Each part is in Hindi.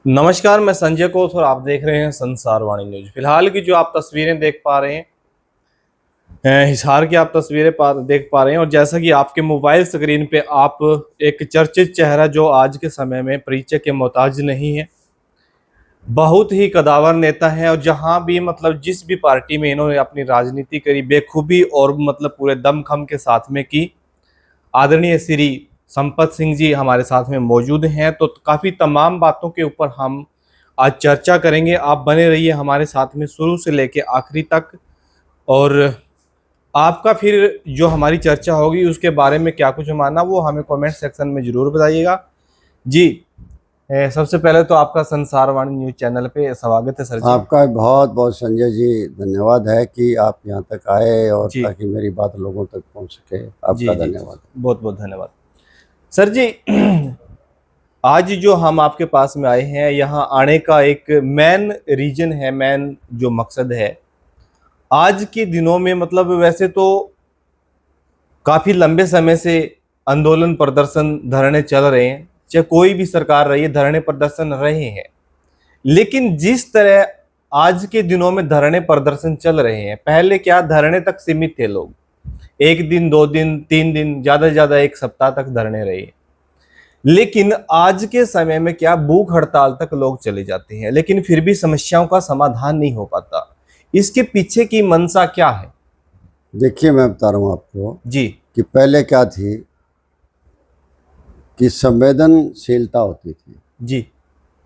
नमस्कार, मैं संजय कोथ और आप देख रहे हैं संसार वाणी न्यूज। फिलहाल की जो आप तस्वीरें देख पा रहे हैं, हिसार की आप तस्वीरें देख पा रहे हैं। और जैसा कि आपके मोबाइल स्क्रीन पे आप एक चर्चित चेहरा जो आज के समय में परिचय के मोहताज नहीं है, बहुत ही कदावर नेता है। और जहां भी मतलब जिस भी पार्टी में इन्होंने अपनी राजनीति करी बेखूबी और मतलब पूरे दमखम के साथ में की। आदरणीय श्री संपत सिंह जी हमारे साथ में मौजूद हैं, तो काफ़ी तमाम बातों के ऊपर हम आज चर्चा करेंगे। आप बने रहिए हमारे साथ में शुरू से लेके आखिरी तक। और आपका फिर जो हमारी चर्चा होगी उसके बारे में क्या कुछ मानना वो हमें कमेंट सेक्शन में ज़रूर बताइएगा जी। सबसे पहले तो आपका संसार वाणी न्यूज चैनल पे स्वागत है सर जी। आपका बहुत बहुत संजय जी धन्यवाद है कि आप यहाँ तक आए और जी ताकि मेरी बात लोगों तक पहुँच सके। आपका धन्यवाद। बहुत बहुत धन्यवाद सर जी। आज जो हम आपके पास में आए हैं, यहाँ आने का एक मेन रीजन है, मेन जो मकसद है आज के दिनों में, मतलब वैसे तो काफी लंबे समय से आंदोलन प्रदर्शन धरने चल रहे हैं, चाहे कोई भी सरकार रही है धरने प्रदर्शन रहे हैं। लेकिन जिस तरह आज के दिनों में धरने प्रदर्शन चल रहे हैं, पहले क्या धरने तक सीमित थे लोग, एक दिन, दो दिन, तीन दिन, ज्यादा से ज्यादा एक सप्ताह तक धरने रहे। लेकिन आज के समय में क्या भूख हड़ताल तक लोग चले जाते हैं, लेकिन फिर भी समस्याओं का समाधान नहीं हो पाता। इसके पीछे की मंशा क्या है? देखिए, मैं बता रहा हूँ आपको जी कि पहले क्या थी कि संवेदनशीलता होती थी जी।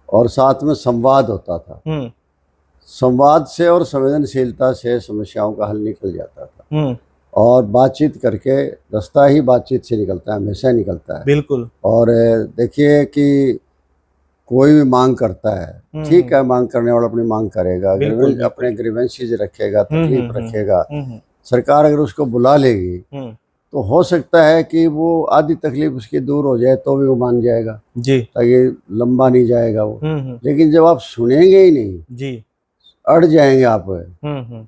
और साथ में संवाद होता था। संवाद से और संवेदनशीलता से समस्याओं का हल निकल जाता था। और बातचीत करके रास्ता ही बातचीत से निकलता है, हमेशा निकलता है। बिल्कुल। और देखिए कि कोई भी मांग करता है, ठीक है, मांग करने वाला अपनी मांग करेगा, अपने ग्रीवेंसीज रखेगा, तकलीफ रखेगा। सरकार अगर उसको बुला लेगी तो हो सकता है कि वो आधी तकलीफ उसकी दूर हो जाए तो भी वो मान जाएगा जी, ताकि लंबा नहीं जाएगा वो। लेकिन जब आप सुनेंगे ही नहीं जी, अड़ जाएंगे आप।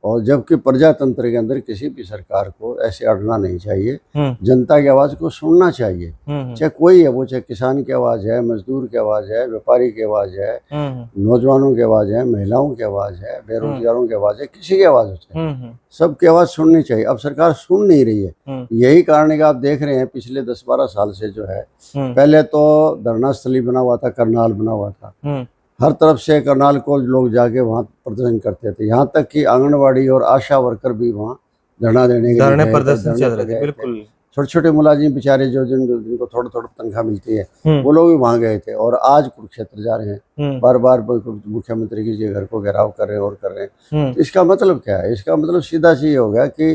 और जबकि प्रजातंत्र के अंदर किसी भी सरकार को ऐसे अड़ना नहीं चाहिए, जनता की आवाज़ को सुनना चाहिए। चाहे कोई है वो, चाहे किसान की आवाज़ है, मजदूर की आवाज़ है, व्यापारी की आवाज़ है, नौजवानों की आवाज़ है, महिलाओं की आवाज़ है, बेरोजगारों की आवाज़ है, किसी की आवाज़ है, सबकी आवाज़ सुननी चाहिए। अब सरकार सुन नहीं रही है। यही कारण है कि आप देख रहे हैं पिछले 10-12 साल से जो है, पहले तो धरना स्थली बना हुआ था, करनाल बना हुआ था, हर तरफ से करनाल को लोग जाके वहाँ प्रदर्शन करते थे। यहाँ तक कि आंगनवाड़ी और आशा वर्कर भी वहाँ धरना देने के लिए प्रदर्शन चल रहे थे। बिल्कुल। छोटे छोटे मुलाजिम बेचारे जिनको थोड़ा थोड़ा तनख्वाह मिलती है, वो लोग भी वहाँ गए थे। और आज कुरुक्षेत्र जा रहे हैं, बार बार मुख्यमंत्री के घर को घेराव कर रहे हैं और कर रहे हैं। तो इसका मतलब क्या है? इसका मतलब सीधा सी हो गया कि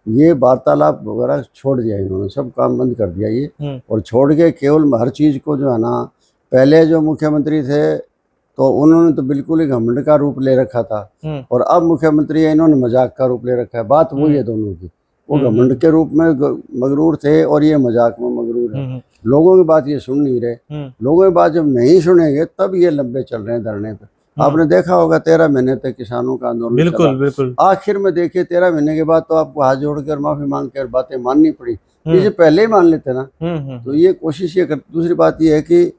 ये वार्तालाप वगैरह छोड़ दिया इन्होंने, सब काम बंद कर दिया ये। और छोड़ के केवल हर चीज़ को जो है ना, पहले जो मुख्यमंत्री थे तो उन्होंने तो बिल्कुल ही घमंड का रूप ले रखा था, और अब मुख्यमंत्री है इन्होंने मजाक का रूप ले रखा है। बात वही है दोनों की। वो घमंड के रूप में मगरूर थे और ये मजाक में मगरूर है। लोगों की बात ये सुन नहीं रहे। लोगों की बात जब नहीं सुनेंगे तब ये लंबे चल रहे हैं धरने पे। आपने देखा होगा 13 महीने तक किसानों का आंदोलन चला। बिल्कुल। आखिर में देखिए 13 महीने के बाद तो आपको हाथ जोड़कर माफी मांग कर बातें माननी पड़ी। इसे पहले ही मान लेते ना। तो ये कोशिश ये कर। दूसरी बात ये है कि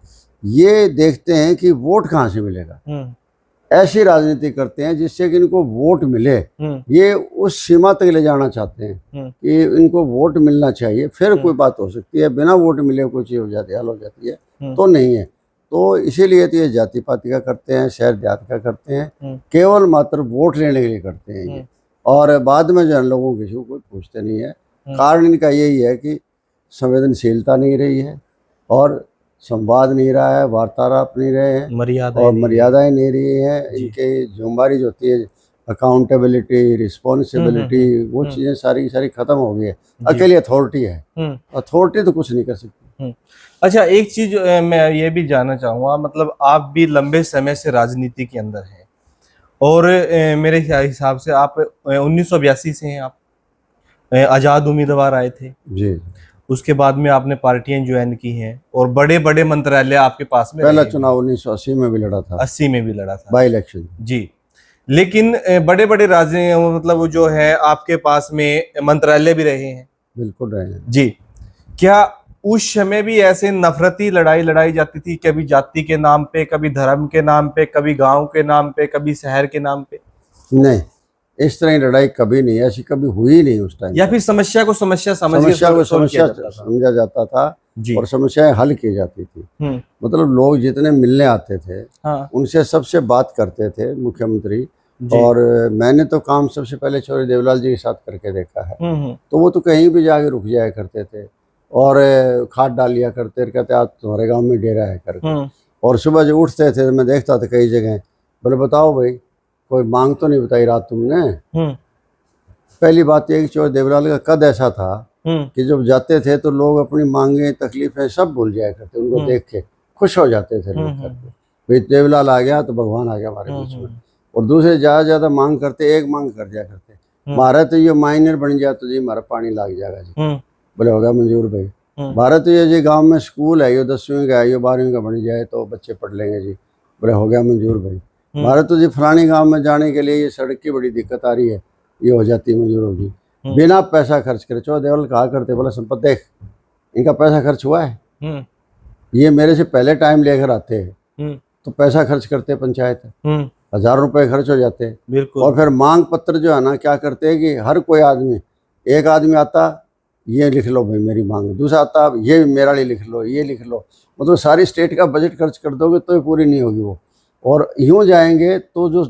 ये देखते हैं कि वोट कहाँ से मिलेगा, ऐसी राजनीति करते हैं जिससे कि इनको वोट मिले। ये उस सीमा तक ले जाना चाहते हैं कि इनको वोट मिलना चाहिए, फिर कोई बात हो सकती है। बिना वोट मिले कोई चीज़ हो जाती है, हल हो जाती है, तो नहीं है। तो इसीलिए तो ये जाति पाति का करते हैं, शहर देहात का करते हैं, केवल मात्र वोट लेने के लिए करते हैं ये। और बाद में जो है लोगों किसी को कोई पूछते नहीं है। कारण इनका यही है कि संवेदनशीलता नहीं रही है, और संवाद नहीं रहा है, वार्तालाप नहीं रहे हैं, और मर्यादाएं नहीं रही है। इनके जिम्मेदारी जो होती है, अकाउंटेबिलिटी, रिस्पॉन्सिबिलिटी, वो चीज़ें सारी की सारी खत्म हो गई है। अकेली अथॉरिटी है, अथॉरिटी तो कुछ नहीं कर सकती। अच्छा, एक चीज मैं ये भी जानना चाहूँगा, मतलब आप भी लंबे समय से राजनीति के अंदर हैं, और मेरे हिसाब से आप 1982 से हैं, आप आज़ाद उम्मीदवार आए थे जी। उसके बाद में आपने पार्टियां ज्वाइन की हैं, और बड़े बड़े मंत्रालय आपके पास में। पहला चुनाव 1980 में भी लड़ा था, 80 में भी लड़ा था, बाई इलेक्शन जी। लेकिन बड़े बड़े राज्य मतलब जो है आपके पास में मंत्रालय भी रहे हैं। बिल्कुल रहे हैं जी। क्या उस समय भी ऐसे नफरती लड़ाई लड़ाई जाती थी, कभी जाति के नाम पे, कभी धर्म के नाम पे, कभी गांव के नाम पे, कभी शहर के नाम पे? नहीं, इस तरह की लड़ाई कभी नहीं, ऐसी कभी हुई नहीं उस टाइम। या फिर समस्या को समस्या समझ के समस्या को solve किया समस्या जाता था? समझा जाता था जी। और समस्याएं हल की जाती थी। मतलब लोग जितने मिलने आते थे हाँ। उनसे सबसे बात करते थे मुख्यमंत्री। जी। और मैंने तो काम सबसे पहले चौधरी देवलाल जी के साथ करके देखा है। तो वो तो कहीं भी जाके रुक जाया करते थे और खाद डाल लिया करते, कहते आज तुम्हारे गांव में डेरा है करके। और सुबह जो उठते थे मैं देखता था कई जगह, बोले बताओ भाई कोई मांग तो नहीं बताई रात तुमने। पहली बात यह कि चौधरी देवलाल का कद ऐसा था कि जब जाते थे तो लोग अपनी मांगे तकलीफें सब भूल जाया करते, उनको देख के खुश हो जाते थे लोग करके, भाई देवलाल आ गया तो भगवान आ गया हमारे बीच में। और दूसरे ज़्यादा मांग करते, एक मांग कर दिया करते, हमारा तो ये माइनर बन जाए तो जी हमारा पानी लग जाएगा जी। बोले होगा मंजूर भाई। हमारा तो ये जी गांव में स्कूल है, ये 10वीं का है, ये 12वीं का बन जाए तो बच्चे पढ़ लेंगे जी। बोले हो गया मंजूर भाई। हमारा तो जी फलानी गांव में जाने के लिए ये सड़क की बड़ी दिक्कत आ रही है, ये हो जाती मंजूर होगी बिना पैसा खर्च करे। चौधरी देवलाल कहा करते, बोला संपत देख इनका पैसा खर्च हुआ है, ये मेरे से पहले टाइम लेकर आते हैं तो पैसा खर्च करते पंचायत, 1000 रुपए खर्च हो जाते। और फिर मांग पत्र जो है ना क्या करते हैं कि हर कोई आदमी, एक आदमी आता ये लिख लो भाई मेरी मांग, दूसरा आता ये मेरा लिए लिख लो, ये लिख लो। मतलब सारी स्टेट का बजट खर्च कर दोगे तो ही पूरी नहीं होगी वो। और यूँ जाएंगे तो जो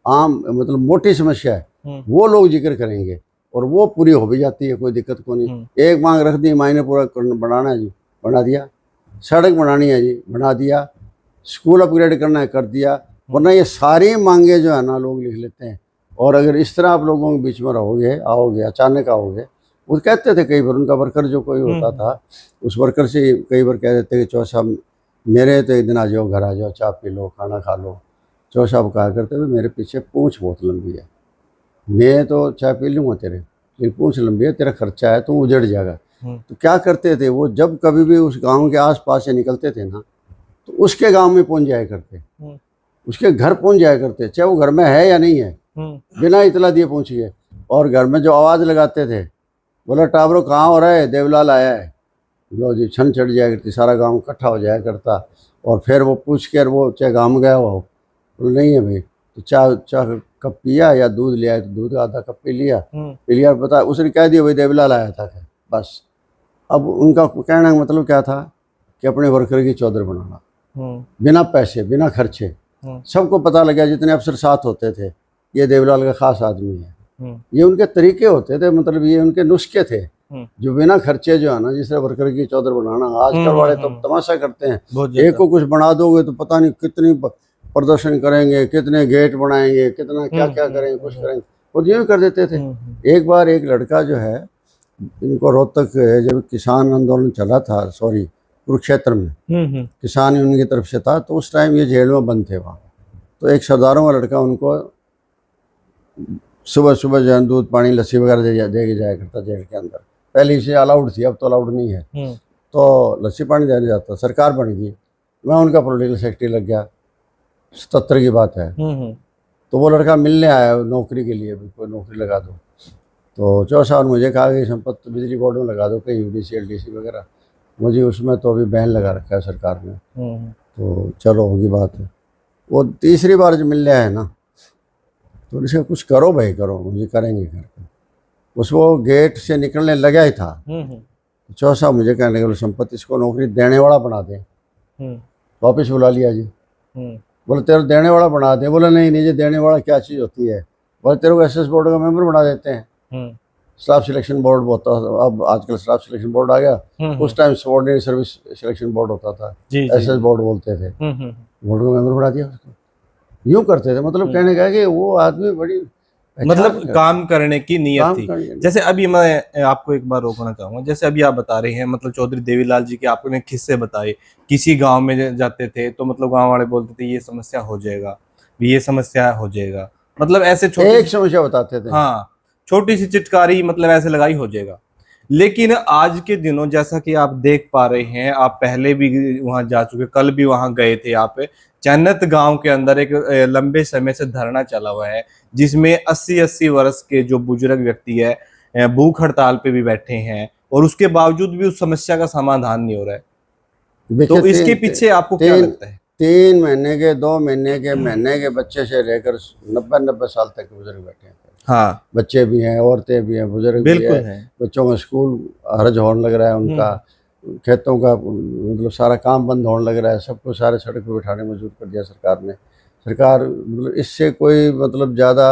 आम मतलब मोटी समस्या है वो लोग जिक्र करेंगे और वो पूरी हो भी जाती है, कोई दिक्कत को नहीं। एक मांग रख दी, मायने पूरा बनाना है जी, बना दिया। सड़क बनानी है जी, बना दिया। स्कूल अपग्रेड करना है, कर दिया। वरना ये सारी मांगे जो है ना लोग लिख लेते हैं। और अगर इस तरह आप लोगों के बीच में रहोगे, आओगे, अचानक आओगे, वो कहते थे कई बार, उनका वर्कर जो कोई होता था उस वर्कर से कई बार कह देते कि चौधरी साहब मेरे तो एक दिन आ जाओ, घर आ जाओ, चाय पी लो, खाना खा लो। चौधरी साहब कहा करते थे मेरे पीछे पूँछ बहुत लंबी है, मैं तो चाय पी लूँगा तेरे, लेकिन पूँछ लंबी है, तेरा खर्चा है, तुम उजड़ जाएगा। तो क्या करते थे वो, जब कभी भी उस गांव के आसपास से निकलते थे ना तो उसके गांव में पहुंच जाया करते, उसके घर पहुंच जाया करते, चाहे वो घर में है या नहीं है, बिना इतला दिए पहुंच गए। और घर में जो आवाज़ लगाते थे, बोला टाबरो कहाँ हो रहा है, देवलाल आया है, लो जी छन चढ़ जाया करती, सारा गाँव इकट्ठा हो जाया करता। और फिर वो पूछ कर वो चाहे गाँव गया हो, बोले नहीं है भाई, तो चाय कप पिया या दूध लिया तो दूध आधा कप पी लिया, बता उसने कह दिया भाई देवलाल आया था, बस। अब उनका कहने का मतलब क्या था कि अपने वर्कर की चौधरी बनाना, बिना पैसे, बिना खर्चे। सबको पता लगा, जितने अफसर साथ होते थे, ये देवलाल का खास आदमी है। ये उनके तरीके होते थे, मतलब ये उनके नुस्खे थे जो बिना खर्चे जो है ना, जिससे वर्कर की चौधरी बनाना। आजकल वाले तो तमाशा करते हैं, एक को कुछ बना दोगे तो पता नहीं कितनी प्रदर्शन करेंगे, कितने गेट बनाएंगे, कितना क्या क्या करेंगे, कुछ करेंगे, और ये भी कर देते थे। एक बार एक लड़का जो है, इनको रोहतक जब किसान आंदोलन चला था, सॉरी कुरुक्षेत्र में किसान यूनियन की तरफ से था, तो उस टाइम ये जेल में बंद थे वहाँ। तो एक सरदारों का लड़का उनको सुबह सुबह जो है दूध पानी लस्सी वगैरह दे के जाया करता जेल के अंदर। पहले से अलाउड थी, अब तो अलाउड नहीं है। तो लस्सी पानी देने जाता, सरकार बन गई, मैं उनका पॉलिटिकल सेक्रेटरी लग गया, 77 की बात है। तो वो लड़का मिलने आया नौकरी के लिए, कोई नौकरी लगा दो। तो चौधरी साहब मुझे कहा कि संपत बिजली बोर्ड में लगा दो, कहीं UDC LDC वगैरह, मुझे उसमें तो अभी बैन लगा रखा है सरकार ने। तो चलो होगी बात है। वो तीसरी बार जो मिलने आए ना, तो उनसे कुछ करो भाई करो, मुझे करेंगे करके। उसको गेट से निकलने लगा ही था, चौधरी साहब मुझे कहने लगे संपत इसको नौकरी देने वाला बना दे। वापस बुला लिया जी, बोले तेरे देने वाला बना दे। बोले नहीं नहीं जी, देने वाला क्या चीज़ होती है। बोले तेरे को SS बोर्ड का मेंबर बना देते हैं। स्टाफ सिलेक्शन बोर्ड होता था, अब आजकल स्टाफ सिलेक्शन बोर्ड आ गया, उस time subordinate service selection board होता था, SS बोर्ड बोलते थे। बोर्ड का मेंबर बना दिया उसको, यूँ करते थे। मतलब कहने का कि वो आदमी बड़ी मतलब काम करने की नियत थी। जैसे अभी मैं आपको एक बार रोकना चाहूंगा, जैसे अभी आप बता रहे हैं, मतलब चौधरी देवीलाल जी के आपने किस्से बताए, किसी गांव में जाते थे तो मतलब गांव वाले बोलते थे ये समस्या हो जाएगा, ये समस्या हो जाएगा, मतलब ऐसे एक समस्या बताते थे, हाँ छोटी सी चिटकारी मतलब ऐसे लगाई हो जाएगा। लेकिन आज के दिनों जैसा कि आप देख पा रहे हैं, आप पहले भी वहां जा चुके, कल भी वहां गए थे, आप चैनत गांव के अंदर एक लंबे समय से धरना चला हुआ है, जिसमें 80-80 वर्ष के जो बुजुर्ग व्यक्ति है भूख हड़ताल पे भी बैठे हैं और उसके बावजूद भी उस समस्या का समाधान नहीं हो रहा है। देखिए, तो इसके पीछे आपको क्या लगता है? 3 महीने के, 2 महीने के, महीने के बच्चे से लेकर 90-90 साल तक के बुजुर्ग बैठे हैं। हाँ, बच्चे भी हैं, औरतें भी हैं, बुजुर्ग भी बिल्कुल है। है। बच्चों का स्कूल हरज होने लग रहा है, उनका खेतों का मतलब सारा काम बंद होने लग रहा है, सबको सारे सड़क पर बैठाने मजबूर कर दिया सरकार ने। सरकार मतलब इससे कोई मतलब ज़्यादा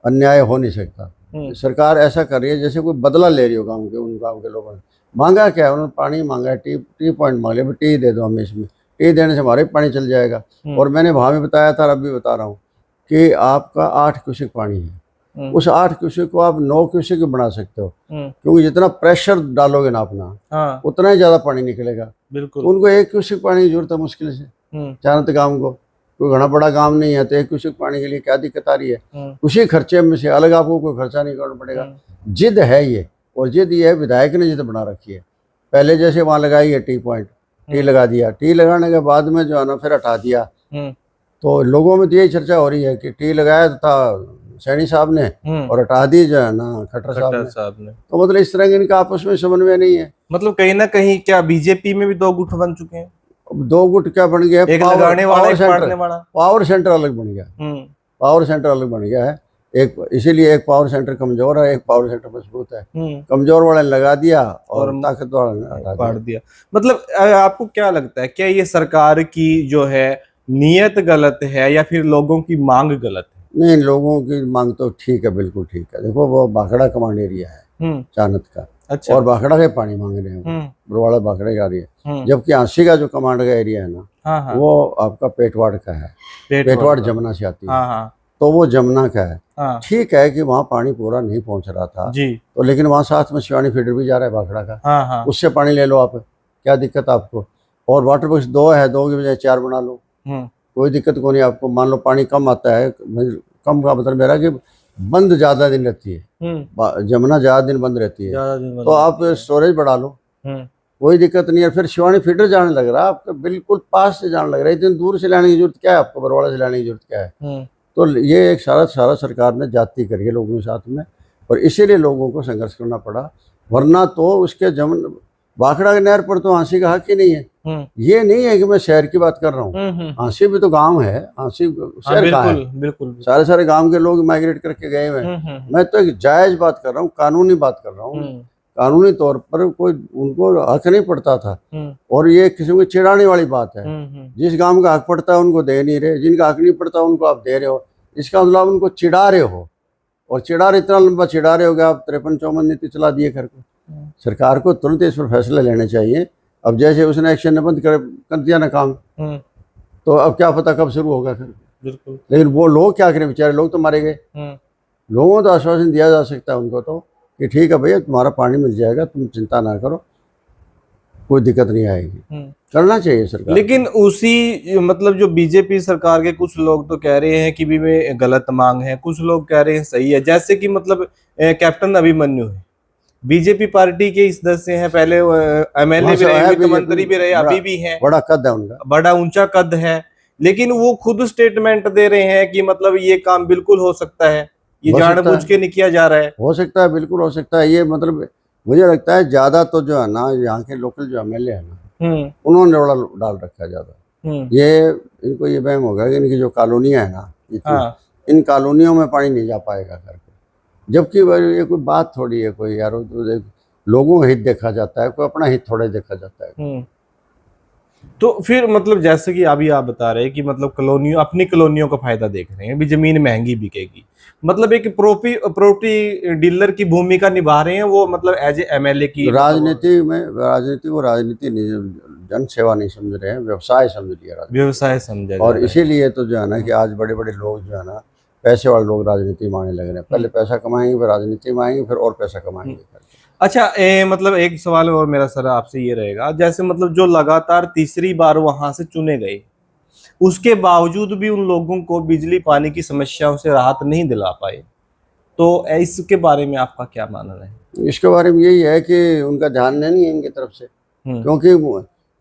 अन्याय हो नहीं सकता। सरकार ऐसा कर रही है जैसे कोई बदला ले रही हो गाँव के, उन गाँव के लोगों ने। मांगा क्या है, उन्होंने पानी मांगा है, टी पॉइंट मांग लिया, टी दे दो हमें, इसमें टी देने से हमारे पानी चल जाएगा। और मैंने वहाँ भी बताया था, अब भी बता रहा हूँ कि आपका 8 क्यूसेक पानी है, उस 8 क्यूसेक को आप 9 क्यूसेक बना सकते हो, क्योंकि जितना प्रेशर डालोगे ना अपना, उतना ही ज़्यादा पानी निकलेगा। बिल्कुल। तो उनको 1 क्यूसेक पानी की जरूरत है मुश्किल से, चाणत गाँव को। कोई घना बड़ा काम नहीं है, तो 1 क्यूसेक पानी के लिए क्या दिक्कत आ रही है? उसी खर्चे में से अलग आपको कोई खर्चा नहीं करना पड़ेगा। जिद है ये, और जिद ये है विधायक ने जिद बना रखी है। पहले जैसे वहाँ लगाई है टी पॉइंट, टी लगा दिया, टी लगाने के बाद में जो है ना फिर हटा दिया। तो लोगों में तो यही चर्चा हो रही है कि टी लगाया था सैनी साहब ने और हटा दी जो है ना खट्टर साहब ने। तो मतलब इस तरह के इनका आपस में समन्वय नहीं है। मतलब कहीं ना कहीं क्या बीजेपी में भी 2 गुट बन चुके हैं? 2 गुट क्या बन गया? एक लगाने वाला, एक पाड़ने वाला। पावर सेंटर अलग बन गया। पावर सेंटर अलग बन गया है एक, इसीलिए एक पावर सेंटर कमजोर है, एक पावर सेंटर मजबूत है। कमजोर वाले ने लगा दिया और ताकत वाले ने हटा दिया। मतलब आपको क्या लगता है, क्या ये सरकार की जो है नियत गलत है या फिर लोगों की मांग गलत है? नहीं, लोगों की मांग तो ठीक है, बिल्कुल ठीक है। देखो वो भाखड़ा कमांड एरिया है चाणत का। अच्छा। और भाखड़ा के पानी मांग रहे हैं, बरवाड़ा भाखड़े का रही है। जबकि आंसी का जो कमांड का एरिया है ना, वो आपका पेटवाड़ का है, पेटवाड़ जमुना से आती है, तो वो जमुना का है। ठीक है कि वहाँ पानी पूरा नहीं पहुँच रहा था जी, तो लेकिन वहाँ साथ में शिवानी फीडर भी जा रहा है भाखड़ा का, उससे पानी ले लो आप, क्या दिक्कत आपको? और वाटर वर्क्स 2 है, 2 की बजाय 4 बना लो, कोई दिक्कत को नहीं आपको। मान लो पानी कम आता है, कम का मतलब मेरा कि बंद ज़्यादा दिन रहती है, जमुना ज़्यादा दिन बंद रहती है, तो आप स्टोरेज बढ़ा लो, कोई दिक्कत नहीं है। फिर शिवानी फीडर जाने लग रहा है, आपका बिल्कुल पास से जाने लग रहा है, इतनी दूर से लाने की जरूरत क्या है आपको, बरवाड़ा से लाने की जरूरत क्या है? तो ये एक सारा सरकार ने जाती करी है लोगों के साथ में, और इसीलिए लोगों को संघर्ष करना पड़ा। वरना तो उसके भाखड़ा के नहर पर तो आंसी का हक ही नहीं है। ये नहीं है कि मैं शहर की बात कर रहा हूँ, आंसी भी तो गांव है, आंसी शहर का है, बिल्कुल सारे गांव के लोग माइग्रेट करके गए हुए हैं। मैं तो एक जायज बात कर रहा हूँ, कानूनी बात कर रहा हूँ। कानूनी तौर पर कोई उनको हक नहीं पड़ता था, और ये किसी को चिढ़ाने वाली बात है। जिस गांव का हक पड़ता है उनको दे नहीं रहे, जिनका हक नहीं पड़ता उनको आप दे रहे हो, इसका मतलब उनको चिढ़ा रहे हो। और चिढ़ा रहे, इतना लंबा चिढ़ा रहे हो कि आप 53-54 नीति चला दिए घर को। सरकार को तुरंत इस पर फैसले लेने चाहिए। अब जैसे उसने एक्शन ने बंद कर दिया ना काम, तो अब क्या पता कब शुरू होगा फिर। बिल्कुल। लेकिन वो लोग क्या करें, बेचारे लोग तो मारे गए। लोगों को तो आश्वासन दिया जा सकता है उनको तो कि ठीक है भैया तुम्हारा पानी मिल जाएगा, तुम चिंता ना करो, कोई दिक्कत नहीं आएगी। करना चाहिए सरकार। लेकिन उसी मतलब जो बीजेपी सरकार के कुछ लोग तो कह रहे हैं कि भी में गलत मांग है, कुछ लोग कह रहे हैं सही है। जैसे कि मतलब कैप्टन अभिमन्यु है, बीजेपी पार्टी के सदस्य हैं, पहले एमएलए भी रहे, वित्त मंत्री भी रहे, अभी भी हैं, बड़ा कद है उनका, बड़ा ऊंचा कद है। लेकिन वो खुद स्टेटमेंट दे रहे हैं कि मतलब ये काम बिल्कुल हो सकता है, ये जानबूझ के नहीं किया जा रहा है। हो सकता है, बिल्कुल हो सकता है। ये मतलब मुझे लगता है ज्यादा तो जो है ना यहाँ के लोकल जो एमएलए है ना, उन्होंने रोड़ा डाल रखा है ज्यादा। ये इनको ये वहम होगा कि इनकी जो कॉलोनियां है ना, इन कॉलोनियों में पानी नहीं जा पाएगा करके, जबकि ये कोई बात थोड़ी है। कोई यार तो लोगों का हित देखा जाता है, कोई अपना हित थोड़ा देखा जाता है। तो फिर मतलब जैसे कि अभी आप बता रहे हैं कि मतलब कॉलोनियों, अपनी कॉलोनियों का फायदा देख रहे हैं, भी जमीन महंगी बिकेगी, मतलब एक प्रॉपर्टी डीलर की भूमिका निभा रहे हैं वो, मतलब एज ए एमएलए की राजनीति में, राजनीति को राजनीति जन सेवा नहीं समझ रहे हैं, व्यवसाय समझ लिया, व्यवसाय समझा। और इसीलिए तो जो है ना कि आज बड़े बड़े लोग जो है ना, पैसे वाले लोग राजनीति में आने लग रहे हैं। पहले पैसा कमाएंगे, फिर राजनीति में आएंगे, फिर और पैसा कमाएंगे। अच्छा, मतलब एक सवाल और मेरा सर आपसे ये रहेगा, जैसे मतलब जो लगातार तीसरी बार वहां से चुने गए, उसके बावजूद भी उन लोगों को बिजली पानी की समस्याओं से राहत नहीं दिला पाए, तो इसके बारे में आपका क्या मानना है? इसके बारे में यही है कि उनका ध्यान नहीं है इनकी तरफ से, क्योंकि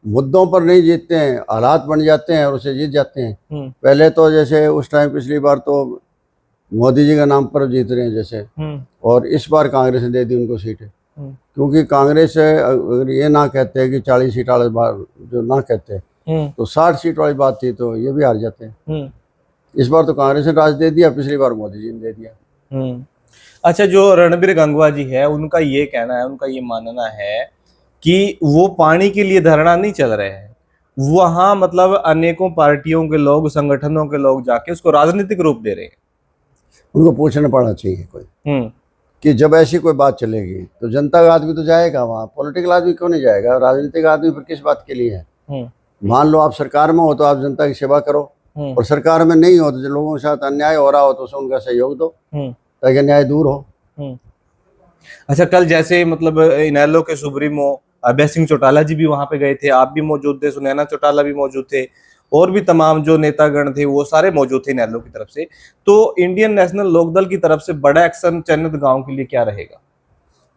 मुद्दों पर नहीं जीतते हैं, हालात बन जाते हैं और उसे जीत जाते हैं। पहले तो जैसे उस टाइम पिछली बार तो मोदी जी का नाम पर जीत रहे हैं जैसे, और इस बार कांग्रेस ने दे दी उनको सीटें, क्योंकि कांग्रेस अगर ये ना कहते हैं कि 40 सीट वाली बात जो ना कहते तो 60 सीट वाली बात थी तो ये भी हार जाते। इस बार तो कांग्रेस ने राज दे दिया, पिछली बार मोदी जी ने दे दिया। अच्छा, जो रणबीर गंगवा जी है उनका ये कहना है, उनका ये मानना है कि वो पानी के लिए धरना नहीं चल रहे हैं, वहां मतलब अनेकों पार्टियों के लोग, संगठनों के लोग जाके उसको राजनीतिक रूप दे रहे हैं। उनको पूछना पड़ना चाहिए कोई कि जब ऐसी कोई बात चलेगी तो जनता का आदमी तो जाएगा वहाँ, पॉलिटिकल आदमी क्यों नहीं जाएगा? राजनीतिक आदमी फिर किस बात के लिए है? मान लो आप सरकार में हो तो आप जनता की सेवा करो, और सरकार में नहीं हो तो जो लोगों के साथ अन्याय हो रहा हो तो उसे उनका सहयोग दो ताकि अन्याय दूर हो। अच्छा, कल जैसे मतलब इनेलो के सुप्रीमो अभय सिंह चौटाला जी भी वहां पे गए थे, आप भी मौजूद थे, सुनैना चौटाला भी मौजूद थे, और भी तमाम जो नेतागण थे वो सारे मौजूद थे इनेलो की तरफ से। तो इंडियन नेशनल लोकदल की तरफ से बड़ा एक्शन चैनत गांव के लिए क्या रहेगा?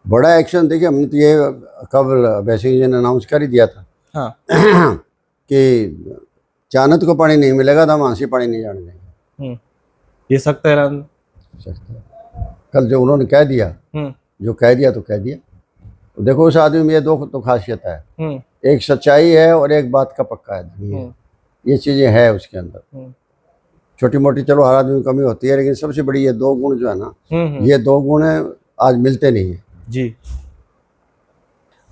बड़ा एक्शन देखिए, हमने तो ये कब अभय सिंह जी ने अनाउंस कर ही दिया था हाँ कि चानत को पानी नहीं मिलेगा तो हम आंसी पानी नहीं जाने देंगे। ये सख्त ऐलान कल जो उन्होंने कह दिया, जो कह दिया तो कह दिया। तो देखो उस आदमी में ये दो तो खासियत है, एक सच्चाई है और एक बात का पक्का है। ये चीजें है उसके अंदर। छोटी मोटी चलो हर आदमी में कमी होती है, लेकिन सबसे बड़ी ये दो गुण जो है ना, ये दो गुण आज मिलते नहीं है जी।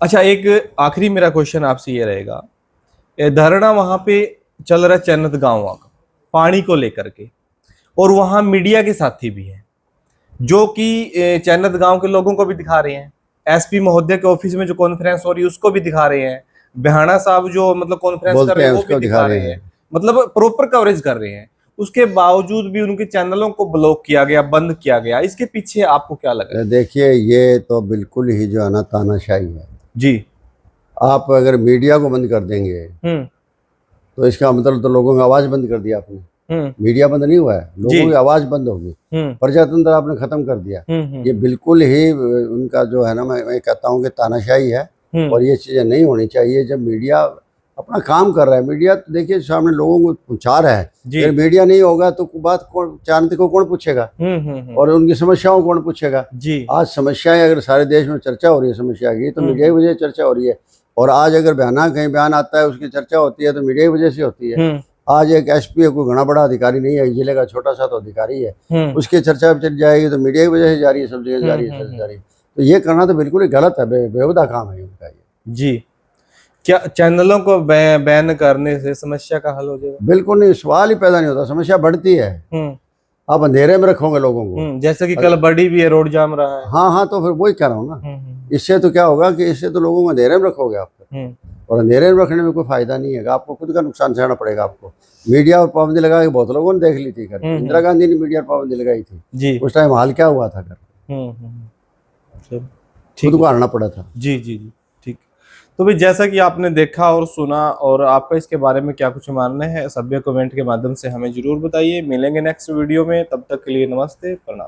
अच्छा, एक आखिरी मेरा क्वेश्चन आपसे ये रहेगा, धरना वहां पे चल रहा है चैनत गांव का पानी को लेकर के, और वहां मीडिया के साथी भी हैं जो कि चैनत गांव के लोगों को भी दिखा रहे हैं, एसपी महोदय के ऑफिस में जो कॉन्फ्रेंस हो रही है उसको भी दिखा रहे हैं, बेहाना साहब जो मतलब कॉन्फ्रेंस कर रहे हैं वो भी दिखा रहे हैं, मतलब प्रॉपर कवरेज कर रहे हैं। उसके बावजूद भी उनके चैनलों को ब्लॉक किया गया, बंद किया गया। इसके पीछे आपको क्या लगा? देखिए ये तो बिल्कुल ही जो है ना तानाशाही है जी। आप अगर मीडिया को बंद कर देंगे तो इसका मतलब तो लोगों की आवाज बंद कर दिया आपने। मीडिया बंद नहीं हुआ है, लोगों की आवाज बंद होगी, प्रजातंत्र आपने खत्म कर दिया। ये बिल्कुल ही उनका जो है ना, मैं कहता हूँ कि तानाशाही है, और ये चीजें नहीं होनी चाहिए। जब मीडिया अपना काम कर रहा है, मीडिया तो देखिए सामने लोगों को पहुंचा रहा है, अगर मीडिया नहीं होगा तो बात कौन जानते को कौन पूछेगा, और उनकी समस्याओं कौन पूछेगा? आज समस्याएं अगर सारे देश में चर्चा हो रही है समस्या की तो मीडिया की वजह से चर्चा हो रही है, और आज अगर कहीं बयान आता है उसकी चर्चा होती है तो मीडिया की वजह से होती है। आज एक एसपी है, कोई घना बड़ा अधिकारी नहीं है, जिले का छोटा सा तो अधिकारी है, उसकी चर्चा चल जाएगी तो मीडिया की वजह से जा रही है, सब जगह जा रही है। तो ये करना तो बिल्कुल ही गलत है, बेहुदा काम है उनका ये। जी, क्या चैनलों को बैन करने से समस्या का हल हो जाएगा? बिल्कुल नहीं, सवाल ही पैदा नहीं होता, समस्या बढ़ती है। आप अंधेरे में रखोगे लोगों को, जैसे कि कल बड़ी भी है, रोड जाम रहा है। हाँ, तो फिर वही कह रहा हूँ ना, इससे तो क्या होगा कि इससे तो लोगों को अंधेरे में रखोगे आप, और अंधेरे में रखने में कोई फायदा नहीं है, आपको खुद का नुकसान सहना पड़ेगा आपको। मीडिया पर पाबंदी लगा के बहुत लोगों ने देख ली थी, इंदिरा गांधी ने मीडिया पर पाबंदी लगाई थी, उस टाइम हाल क्या हुआ था, खुद को हारना पड़ा था। जी जी जी, ठीक। तो भाई जैसा कि आपने देखा और सुना, और आपका इसके बारे में क्या कुछ मानना है, सभ्य कमेंट के माध्यम से हमें जरूर बताइए। मिलेंगे नेक्स्ट वीडियो में, तब तक के लिए नमस्ते, प्रणाम।